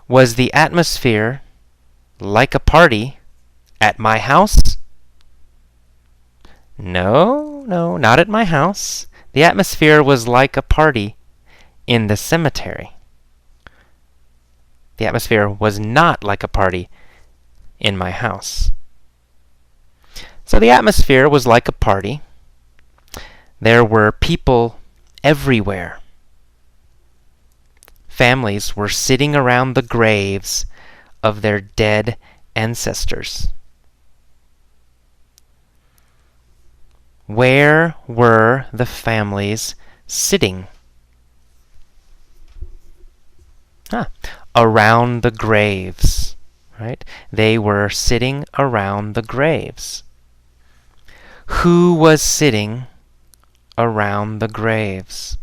Was the atmosphere like a party at my house? No, no, not at my house. The atmosphere was like a party in the cemetery. The atmosphere was not like a party in my house. So the atmosphere was like a party. There were people everywhere. Families were sitting around the graves of their dead ancestors. Where were the families sitting? Around the graves, right? They were sitting around the graves. Who was sitting around the graves?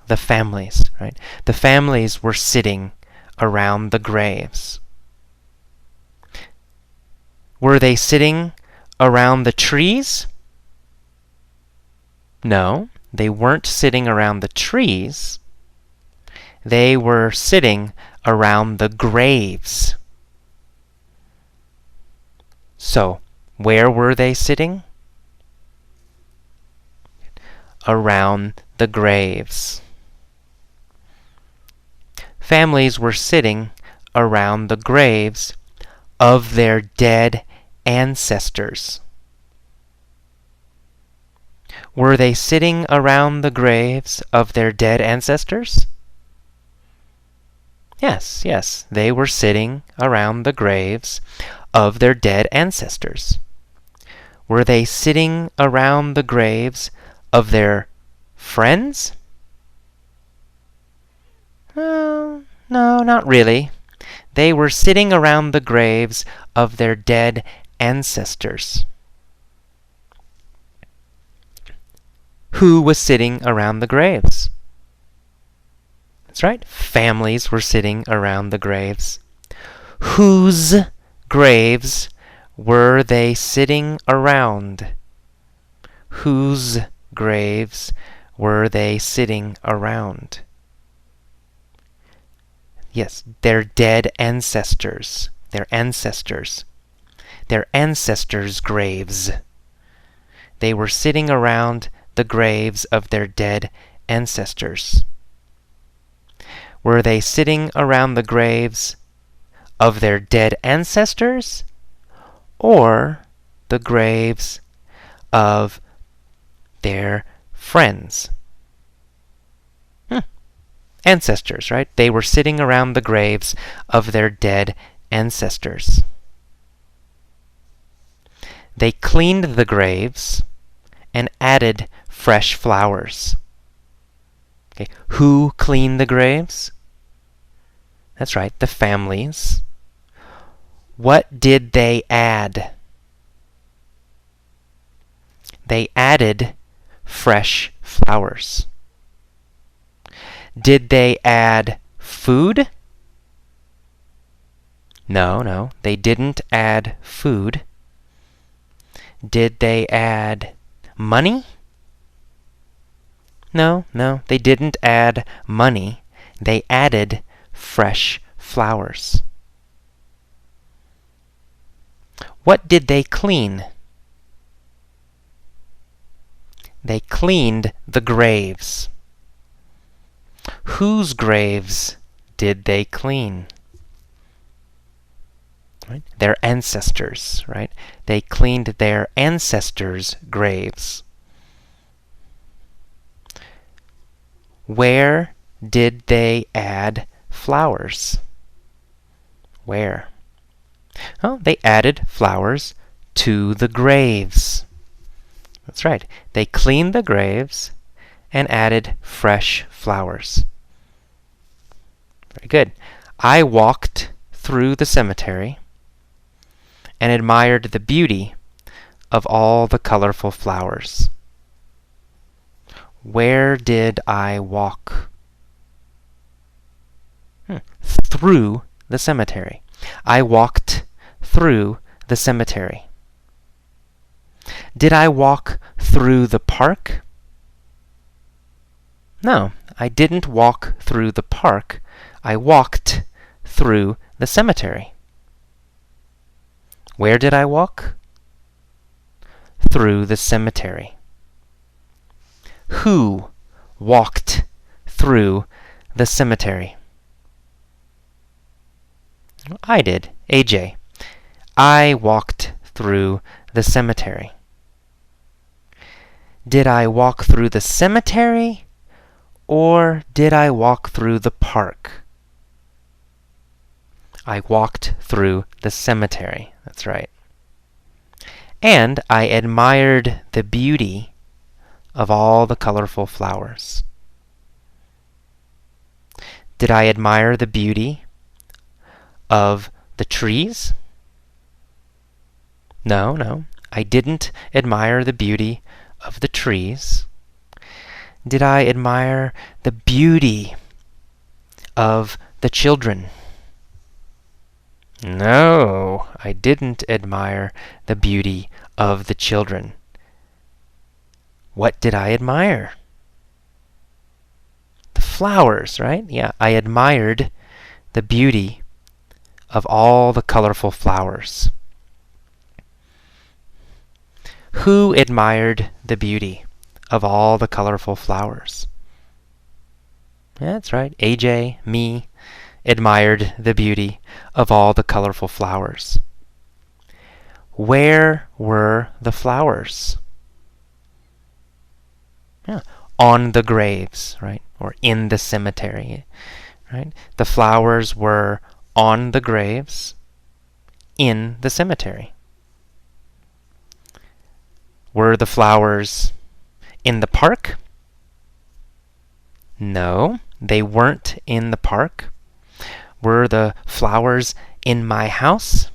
The families, right? The families were sitting around the graves. Were they sitting around the trees? No, they weren't sitting around the trees. They were sitting around the graves. So, where were they sitting? Around the graves. Families were sitting around the graves of their dead ancestors. Were they sitting around the graves of their dead ancestors? Yes, yes, they were sitting around the graves of their dead ancestors. Were they sitting around the graves of their friends? No, not really. They were sitting around the graves of their dead ancestors. Who was sitting around the graves? That's right. Families were sitting around the graves. Whose graves were they sitting around? Whose graves were they sitting around? Yes, their dead ancestors. Their ancestors. Their ancestors' graves. They were sitting around the graves of their dead ancestors. Were they sitting around the graves of their dead ancestors or the graves of their friends? Ancestors, right? They were sitting around the graves of their dead ancestors. They cleaned the graves and added fresh flowers. Okay. Who cleaned the graves? That's right, the families. What did they add? They added fresh flowers. Did they add food? No, they didn't add food. Did they add money? No, they didn't add money. They added fresh flowers. What did they clean? They cleaned the graves. Whose graves did they clean? Right? Their ancestors, right? They cleaned their ancestors' graves. Where did they add flowers? Where? Oh, they added flowers to the graves. That's right. They cleaned the graves and added fresh flowers. Very good. I walked through the cemetery and admired the beauty of all the colorful flowers. Where did I walk? Through the cemetery. I walked through the cemetery. Did I walk through the park? No, I didn't walk through the park. I walked through the cemetery. Where did I walk? Through the cemetery. Who walked through the cemetery? I did, AJ. I walked through the cemetery. Did I walk through the cemetery, or did I walk through the park? I walked through the cemetery. That's right. And I admired the beauty of all the colorful flowers. Did I admire the beauty of the trees? No, I didn't admire the beauty of the trees. Did I admire the beauty of the children? No, I didn't admire the beauty of the children. What did I admire? The flowers, right? Yeah, I admired the beauty of all the colorful flowers. Who admired the beauty of all the colorful flowers? Yeah, that's right. AJ, me, admired the beauty of all the colorful flowers. Where were the flowers? Yeah, on the graves, right? Or in the cemetery, right? The flowers were on the graves in the cemetery. Were the flowers in the park? No, they weren't in the park. Were the flowers in my house?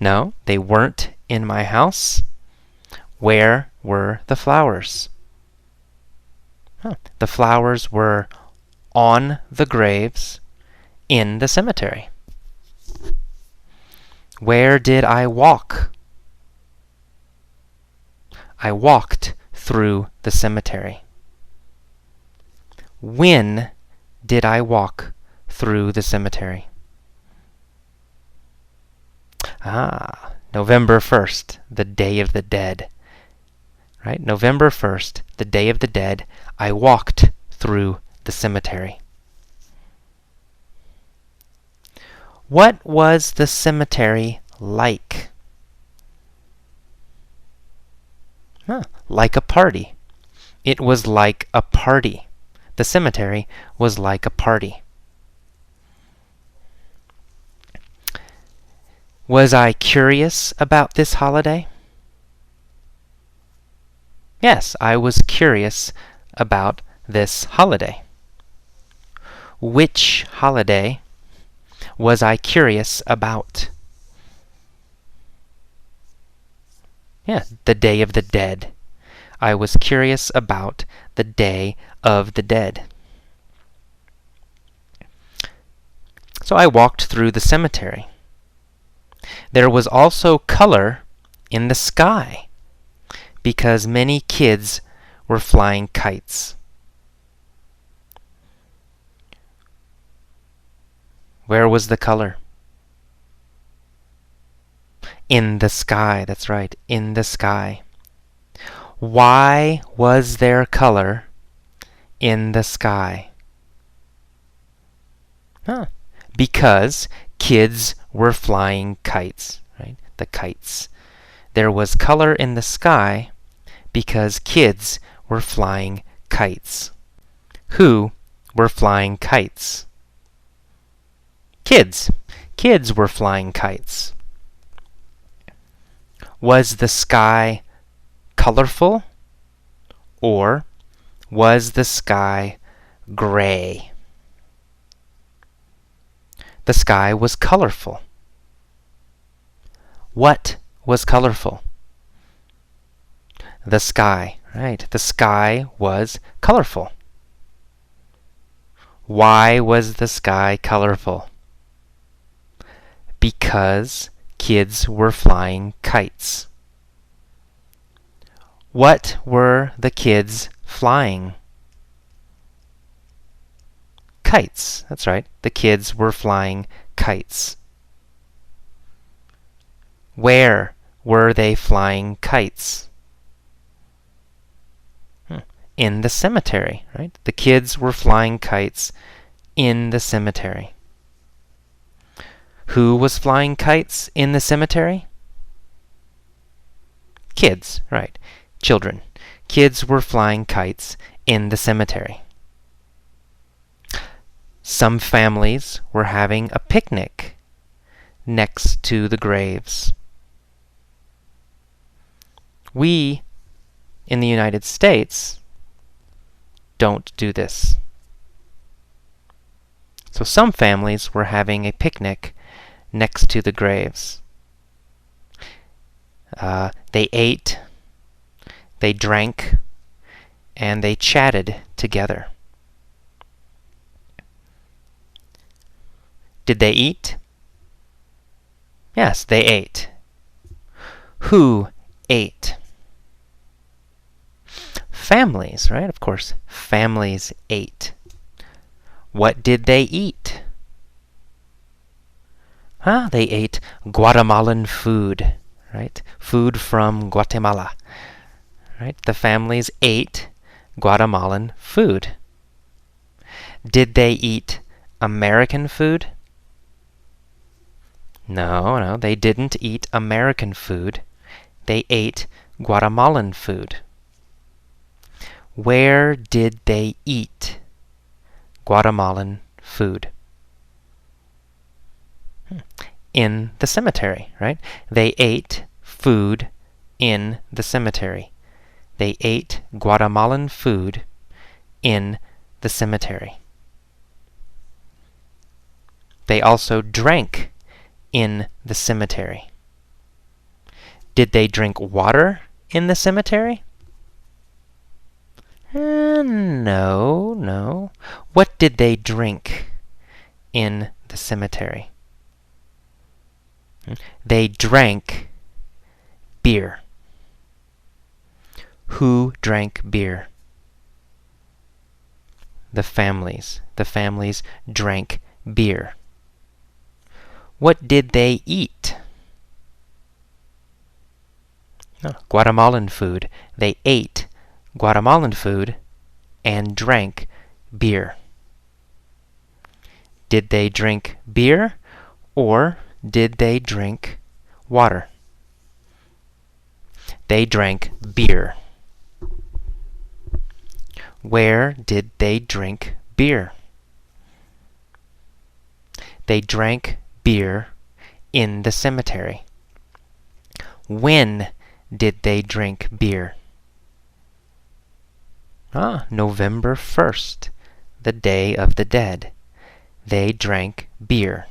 No, they weren't in my house. Where were the flowers? The flowers were on the graves in the cemetery. Where did I walk? I walked through the cemetery. When did I walk through the cemetery? November 1st, the Day of the Dead. Right? November 1st, the Day of the Dead, I walked through the cemetery. What was the cemetery like? Like a party. It was like a party. The cemetery was like a party. Was I curious about this holiday? Yes, I was curious about this holiday. Which holiday was I curious about? Yeah, the Day of the Dead. I was curious about the Day of the Dead. So I walked through the cemetery. There was also color in the sky because many kids were flying kites. Where was the color? In the sky, that's right, in the sky. Why was there color in the sky? Because kids were flying kites, right? The kites. There was color in the sky because kids were flying kites. Who were flying kites? Kids. Kids were flying kites. Was the sky colorful, or was the sky gray? The sky was colorful. What was colorful? The sky, right? The sky was colorful. Why was the sky colorful? Because kids were flying kites. What were the kids flying? kites. That's right. The kids were flying kites. Where were they flying kites? In the cemetery, right? The kids were flying kites in the cemetery. Who was flying kites in the cemetery? Kids, right. Children. Kids were flying kites in the cemetery. Some families were having a picnic next to the graves. We, in the United States, don't do this. So some families were having a picnic next to the graves. They ate, they drank, and they chatted together. Did they eat? Yes, they ate. Who ate? Families, right? Of course, families ate. What did they eat? They ate Guatemalan food, right? Food from Guatemala, right? The families ate Guatemalan food. Did they eat American food? No, they didn't eat American food. They ate Guatemalan food. Where did they eat Guatemalan food? In the cemetery, right? They ate food in the cemetery. They ate Guatemalan food in the cemetery. They also drank in the cemetery. Did they drink water in the cemetery? No. What did they drink in the cemetery? They drank beer. Who drank beer? The families. The families drank beer. What did they eat? Guatemalan food. They ate Guatemalan food and drank beer. Did they drink beer or did they drink water? They drank beer. Where did they drink beer? They drank beer in the cemetery. When did they drink beer? November 1st, the Day of the Dead. They drank beer.